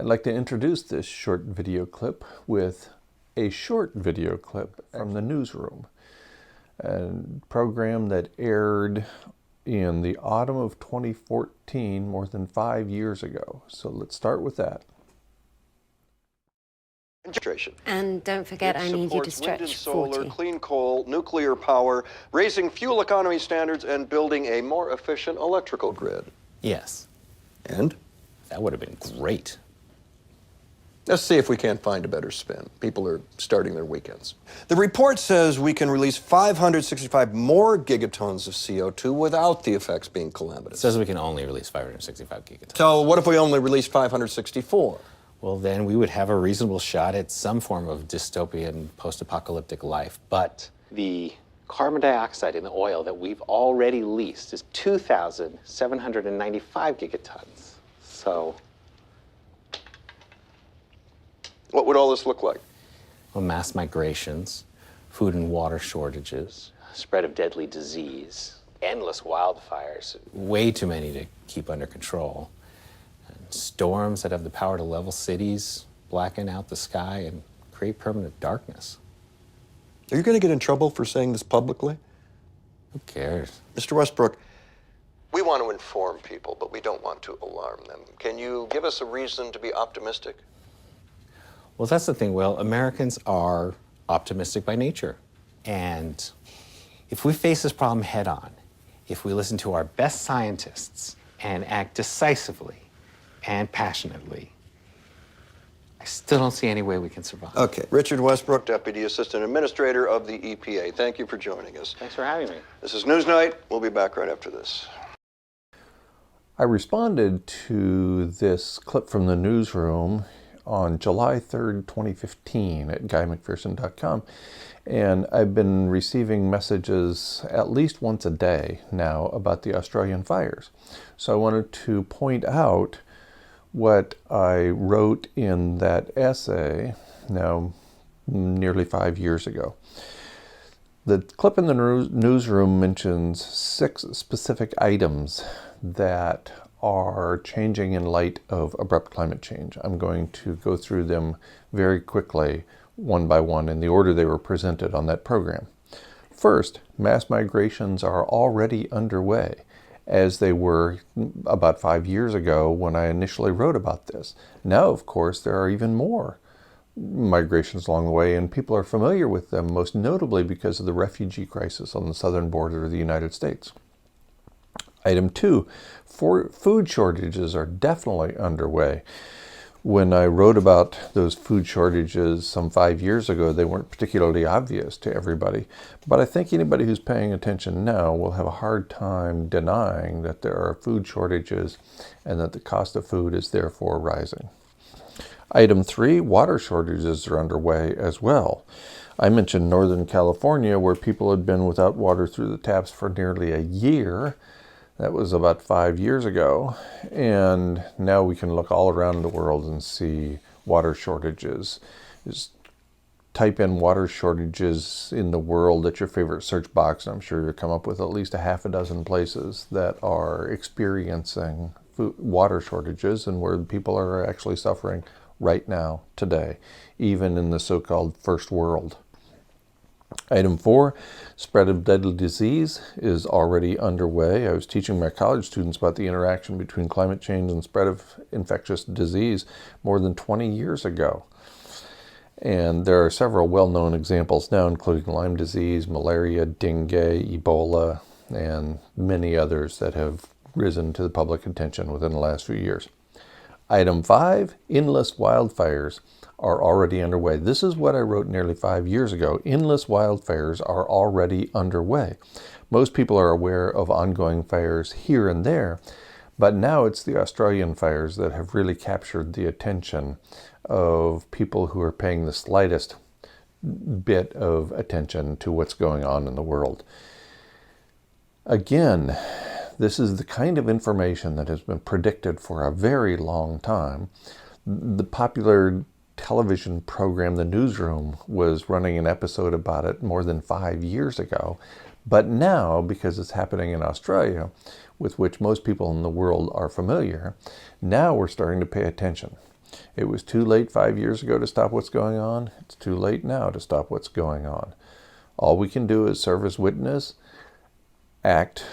I'd like to introduce this short video clip with a short video clip from the newsroom, a program that aired in the autumn of 2014, more than 5 years ago. So let's start with that. And don't forget, I need you to stretch wind and solar, 40. clean coal, nuclear power, raising fuel economy standards, and building a more efficient electrical grid. Yes. And? That would have been great. Let's see if we can't find a better spin. People are starting their weekends. The report says we can release 565 more gigatons of CO2 without the effects being It calamitous. says we can only release 565 gigatons. So what if we only release 564? Well, then we would have a reasonable shot at some form of dystopian post-apocalyptic life. But the carbon dioxide in the oil that we've already leased is 2,795 gigatons. So, What would all this look like? well, mass migrations, food and water shortages, spread of deadly disease, endless wildfires, way too many to keep under control, and storms that have the power to level cities, blacken out the sky, and create permanent darkness. Are you going to get in trouble for saying this publicly? Who cares? Mr. Westbrook, we want to inform people, but we don't want to alarm them. Can you give us a reason to be optimistic? Well, that's the thing, Will. Americans are optimistic by nature. And if we face this problem head on, if we listen to our best scientists and act decisively and passionately, I still don't see any way we can survive. Okay. Richard Westbrook, Deputy Assistant Administrator of the EPA. Thank you for joining us. Thanks for having me. This is Newsnight. We'll be back right after this. I responded to this clip from the newsroom on July 3rd, 2015 at guymcpherson.com. And I've been receiving messages at least once a day now about the Australian fires. So I wanted to point out what I wrote in that essay now nearly 5 years ago. The clip in the newsroom mentions 6 specific items that are changing in light of abrupt climate change. I'm going to go through them very quickly, one by one, in the order they were presented on that program. First, mass migrations are already underway, as they were about 5 years ago when I initially wrote about this. Now, of course, there are even more migrations along the way, and people are familiar with them, most notably because of the refugee crisis on the southern border of the United States. Item 2, food shortages are definitely underway. When I wrote about those food shortages some 5 years ago, they weren't particularly obvious to everybody. But I think anybody who's paying attention now will have a hard time denying that there are food shortages and that the cost of food is therefore rising. Item 3, water shortages are underway as well. I mentioned Northern California, where people had been without water through the taps for nearly a year. That was about 5 years ago, and now we can look all around the world and see water shortages. Just type in water shortages in the world at your favorite search box, and I'm sure you'll come up with at least a half a dozen places that are experiencing water shortages and where people are actually suffering right now, today, even in the so-called first world. Item 4, spread of deadly disease is already underway. I was teaching my college students about the interaction between climate change and spread of infectious disease more than 20 years ago. And there are several well-known examples now, including Lyme disease, malaria, dengue, Ebola, and many others that have risen to the public attention within the last few years. Item 5, endless wildfires are already underway. This is what I wrote nearly 5 years ago. Endless wildfires are already underway. Most people are aware of ongoing fires here and there, but now it's the Australian fires that have really captured the attention of people who are paying the slightest bit of attention to what's going on in the world. Again, this is the kind of information that has been predicted for a very long time. The popular television program, The Newsroom, was running an episode about it more than 5 years ago. But now, because it's happening in Australia, with which most people in the world are familiar, now we're starting to pay attention. It was too late 5 years ago to stop what's going on. It's too late now to stop what's going on. All we can do is serve as witness, act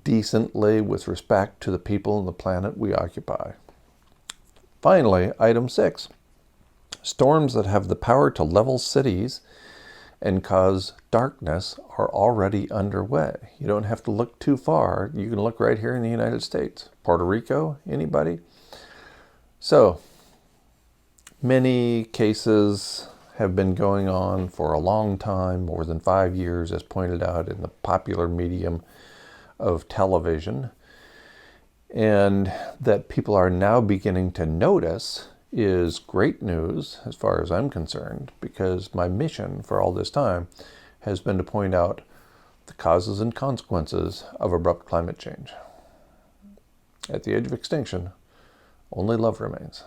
decently with respect to the people and the planet we occupy. Finally, item 6. Storms that have the power to level cities and cause darkness are already underway. You don't have to look too far. You can look right here in the United States. Puerto Rico, anybody? So, many cases have been going on for a long time, more than 5 years, as pointed out in the popular medium of television. And that people are now beginning to notice is great news as far as I'm concerned, because my mission for all this time has been to point out the causes and consequences of abrupt climate change. At the edge of extinction, only love remains.